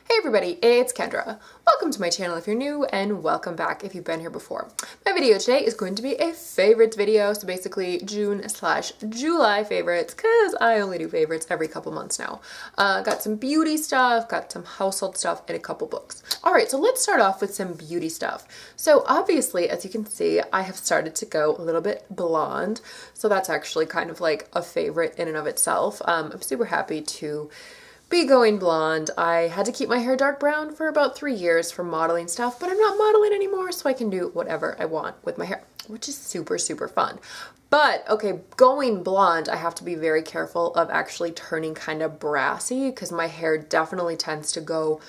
Hey everybody, it's Kendra. Welcome to my channel if you're new, and welcome back if you've been here before. My video today is going to be a favorites video, so basically June/July favorites, because I only do favorites every couple months now. Got some beauty stuff, got some household stuff, and a couple books. Alright, so let's start off with some beauty stuff. So obviously, as you can see, I have started to go a little bit blonde, so that's actually kind of like a favorite in and of itself. I'm super happy to be going blonde. I had to keep my hair dark brown for about 3 years for modeling stuff, but I'm not modeling anymore, so I can do whatever I want with my hair, which is super, super fun. But, okay, going blonde, I have to be very careful of actually turning kind of brassy, because my hair definitely tends to go,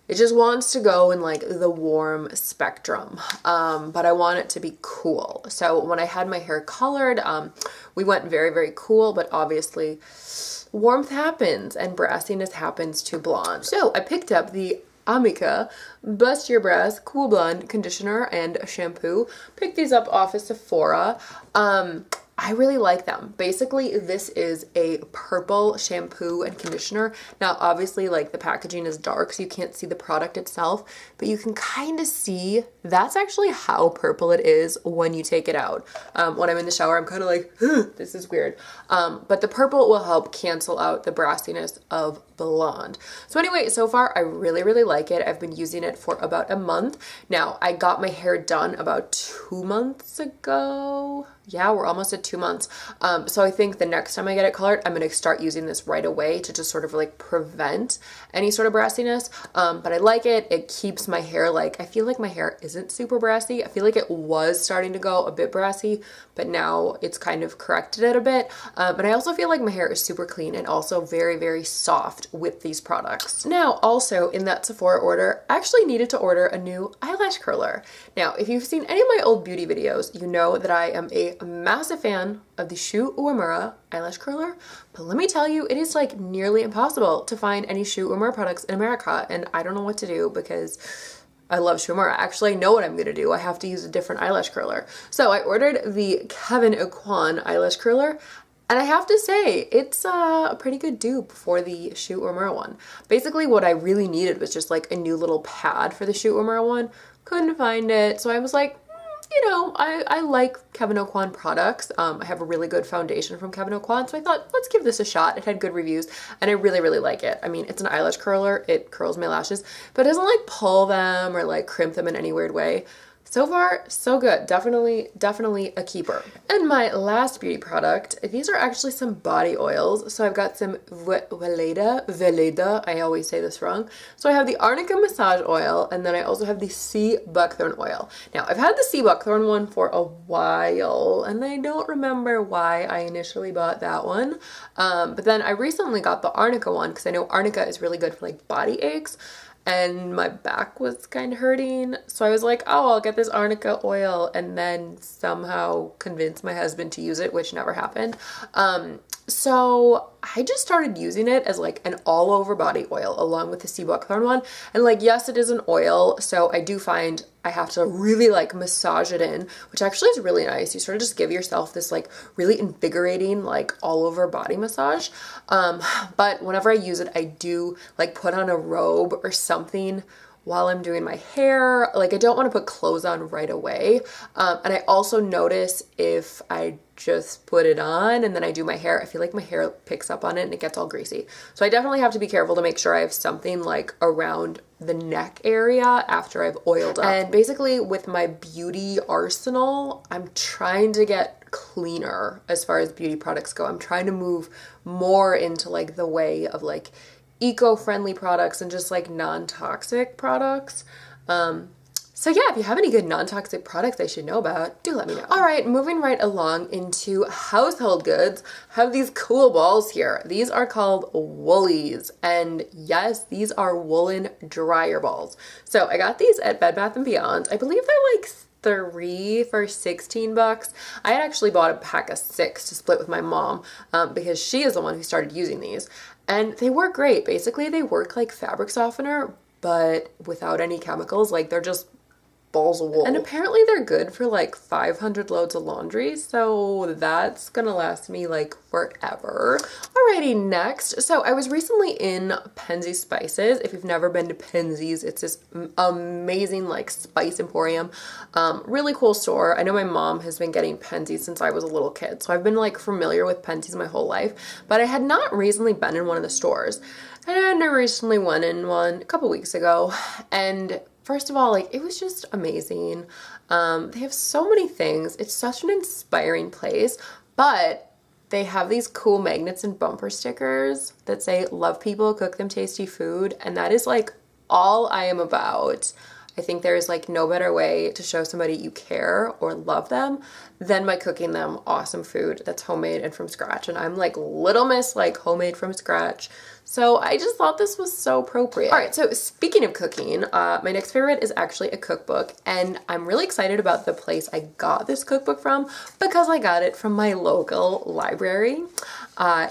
it just wants to go in like the warm spectrum, but I want it to be cool. So when I had my hair colored, we went very, very cool, but obviously warmth happens and brassiness happens to blonde. So I picked up the Amica Bust Your Brass Cool Blonde Conditioner and Shampoo. Picked these up off of Sephora. I really like them. Basically, this is a purple shampoo and conditioner. Now, obviously, like the packaging is dark, so you can't see the product itself, but you can kind of see that's actually how purple it is when you take it out. When I'm in the shower, I'm kind of like, this is weird. But the purple will help cancel out the brassiness of blonde. So anyway, so far I really, really like it. I've been using it for about a month. Now, I got my hair done about 2 months ago. Yeah, we're almost at 2 months. So I think the next time I get it colored, I'm going to start using this right away to just sort of like prevent any sort of brassiness. But I like it. It keeps my hair like, I feel like my hair isn't super brassy. I feel like it was starting to go a bit brassy, but now it's kind of corrected it a bit. But I also feel like my hair is super clean and also very, very soft with these products. Now, also in that Sephora order, I actually needed to order a new eyelash curler. Now, if you've seen any of my old beauty videos, you know that I am a massive fan of the Shu Uemura eyelash curler, but let me tell you, it is like nearly impossible to find any Shu Uemura products in America, and I don't know what to do because I love Shu Uemura. Actually, I know what I'm gonna do. I have to use a different eyelash curler. So I ordered the Kwan eyelash curler, and I have to say, it's a pretty good dupe for the Shu Uemura one. Basically, what I really needed was just like a new little pad for the Shu Uemura one. Couldn't find it, so I was like, you know, I like Kevin Kwan products. I have a really good foundation from Kevin Kwan, so I thought, let's give this a shot. It had good reviews, and I really, really like it. I mean, it's an eyelash curler. It curls my lashes, but it doesn't like pull them or like crimp them in any weird way. So far, so good. Definitely a keeper. And my last beauty product, these are actually some body oils. So I've got some Veleda, I always say this wrong. So I have the Arnica Massage Oil, and then I also have the Sea Buckthorn Oil. Now, I've had the Sea Buckthorn one for a while, and I don't remember why I initially bought that one. But then I recently got the Arnica one, because I know Arnica is really good for like body aches. And my back was kind of hurting, so I was like, oh, I'll get this Arnica oil, and then somehow convince my husband to use it, which never happened. So I just started using it as like an all over body oil along with the Sea Buckthorn one. And like, yes, it is an oil, so I do find I have to really like massage it in, which actually is really nice. You sort of just give yourself this like really invigorating like all over body massage. But whenever I use it, I do like put on a robe or something while I'm doing my hair. Like, I don't want to put clothes on right away. And I also notice if I just put it on and then I do my hair, I feel like my hair picks up on it and it gets all greasy. So I definitely have to be careful to make sure I have something like around the neck area after I've oiled up. And basically with my beauty arsenal, I'm trying to get cleaner as far as beauty products go. I'm trying to move more into like the way of like eco-friendly products and just like non-toxic products. So yeah, if you have any good non-toxic products I should know about, do let me know. All right, moving right along into household goods, I have these cool balls here. These are called Woolies, and yes, these are woolen dryer balls. So I got these at Bed Bath & Beyond. I believe they're like 3 for 16 bucks. I had actually bought a pack of 6 to split with my mom because she is the one who started using these. And they work great. Basically, they work like fabric softener, but without any chemicals. Like, they're just balls of wool. And apparently they're good for like 500 loads of laundry, so that's gonna last me like forever. Alrighty, next. So I was recently in Penzeys Spices. If you've never been to Penzeys, it's this amazing like spice emporium. Really cool store. I know my mom has been getting Penzeys since I was a little kid, so I've been like familiar with Penzeys my whole life, but I had not recently been in one of the stores. And I recently went in one a couple weeks ago, and first of all, like, it was just amazing. They have so many things. It's such an inspiring place, but they have these cool magnets and bumper stickers that say, love people, cook them tasty food, and that is like all I am about. I think there's like no better way to show somebody you care or love them than by cooking them awesome food that's homemade and from scratch. And I'm like Little Miss, like homemade from scratch. So I just thought this was so appropriate. All right, so speaking of cooking, my next favorite is actually a cookbook, and I'm really excited about the place I got this cookbook from because I got it from my local library.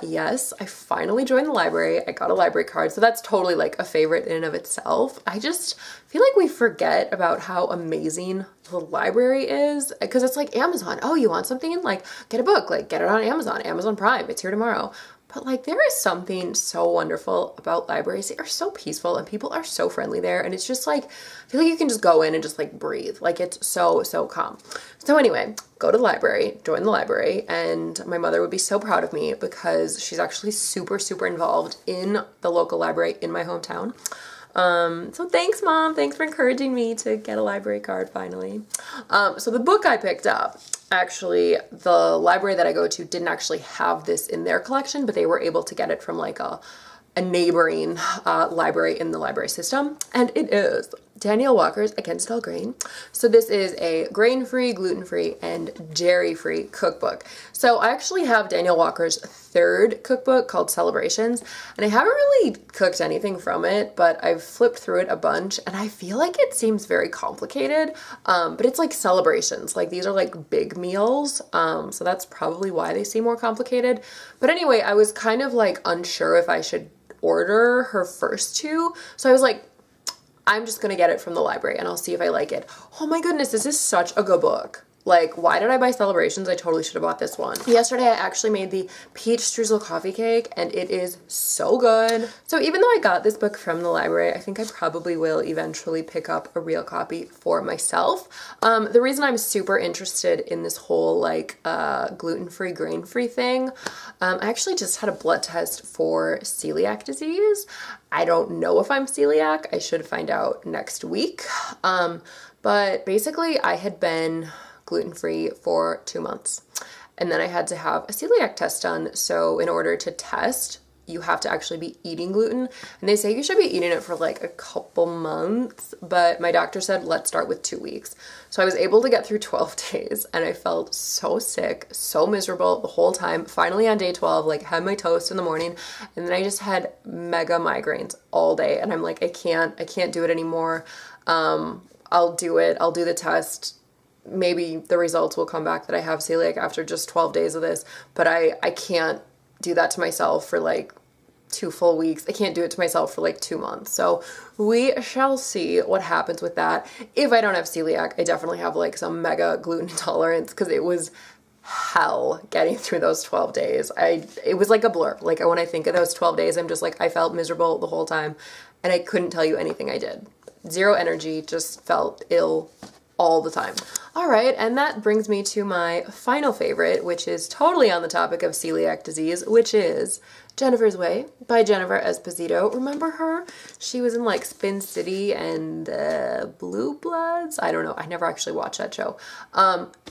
Yes, I finally joined the library. I got a library card, so that's totally like a favorite in and of itself. I just feel like we forget about how amazing the library is because it's like Amazon. Oh, you want something? Like, get a book, like get it on Amazon, Amazon Prime, it's here tomorrow. But like there is something so wonderful about libraries. They are so peaceful and people are so friendly there, and it's just like, I feel like you can just go in and just like breathe. Like it's so calm. So anyway, go to the library, join the library, and my mother would be so proud of me because she's actually super involved in the local library in my hometown. So thanks, Mom. Thanks for encouraging me to get a library card finally. So the book I picked up, actually, the library that I go to didn't actually have this in their collection, but they were able to get it from like a neighboring library in the library system, and it is Danielle Walker's Against All Grain. So this is a grain-free, gluten-free, and dairy-free cookbook. So I actually have Danielle Walker's third cookbook called Celebrations, and I haven't really cooked anything from it, but I've flipped through it a bunch, and I feel like it seems very complicated, but it's like celebrations. Like these are like big meals, so that's probably why they seem more complicated. But anyway, I was kind of like unsure if I should order her first two, so I was like, I'm just gonna get it from the library and I'll see if I like it. Oh my goodness, this is such a good book. Like, why did I buy Celebrations? I totally should have bought this one. Yesterday, I actually made the peach streusel coffee cake, and it is so good. So even though I got this book from the library, I think I probably will eventually pick up a real copy for myself. The reason I'm super interested in this whole, like, gluten-free, grain-free thing, I actually just had a blood test for celiac disease. I don't know if I'm celiac. I should find out next week. But basically, I had been gluten-free for 2 months. And then I had to have a celiac test done. So in order to test, you have to actually be eating gluten. And they say you should be eating it for like a couple months. But my doctor said, let's start with 2 weeks. So I was able to get through 12 days and I felt so sick, so miserable the whole time. Finally on day 12, like had my toast in the morning, and then I just had mega migraines all day. And I'm like, I can't do it anymore. I'll do it. I'll do the test. Maybe the results will come back that I have celiac after just 12 days of this, but I can't do that to myself for like 2 full weeks. I can't do it to myself for like 2 months. So we shall see what happens with that. If I don't have celiac, I definitely have like some mega gluten intolerance because it was hell getting through those 12 days. It was like a blur. Like when I think of those 12 days, I'm just like, I felt miserable the whole time and I couldn't tell you anything I did. Zero energy, just felt ill all the time. All right, and that brings me to my final favorite, which is totally on the topic of celiac disease, which is Jennifer's Way by Jennifer Esposito. Remember her? She was in like Spin City and Blue Bloods. I don't know. I never actually watched that show.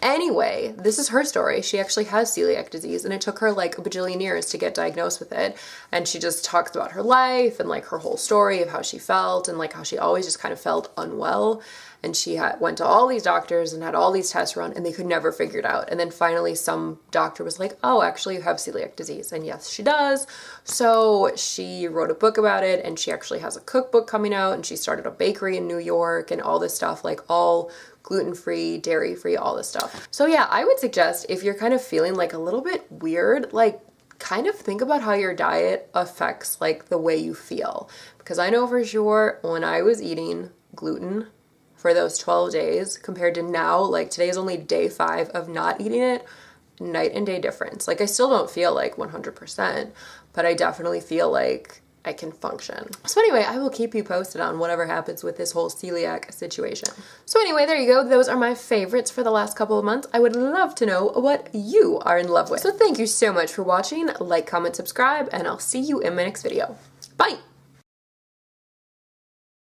Anyway, this is her story. She actually has celiac disease, and it took her like a bajillion years to get diagnosed with it. And she just talks about her life and like her whole story of how she felt and like how she always just kind of felt unwell. And she went to all these doctors and had all these tests run, and they could never figure it out. And then finally some doctor was like, oh, actually you have celiac disease. And yes, she does. So she wrote a book about it, and she actually has a cookbook coming out, and she started a bakery in New York and all this stuff, like all gluten-free, dairy-free, all this stuff. So yeah, I would suggest if you're kind of feeling like a little bit weird, like kind of think about how your diet affects like the way you feel. Because I know for sure when I was eating gluten for those 12 days compared to now, like today is only day 5 of not eating it, night and day difference. Like I still don't feel like 100%, but I definitely feel like I can function. So anyway, I will keep you posted on whatever happens with this whole celiac situation. So anyway, there you go. Those are my favorites for the last couple of months. I would love to know what you are in love with. So thank you so much for watching. Like, comment, subscribe, and I'll see you in my next video. Bye!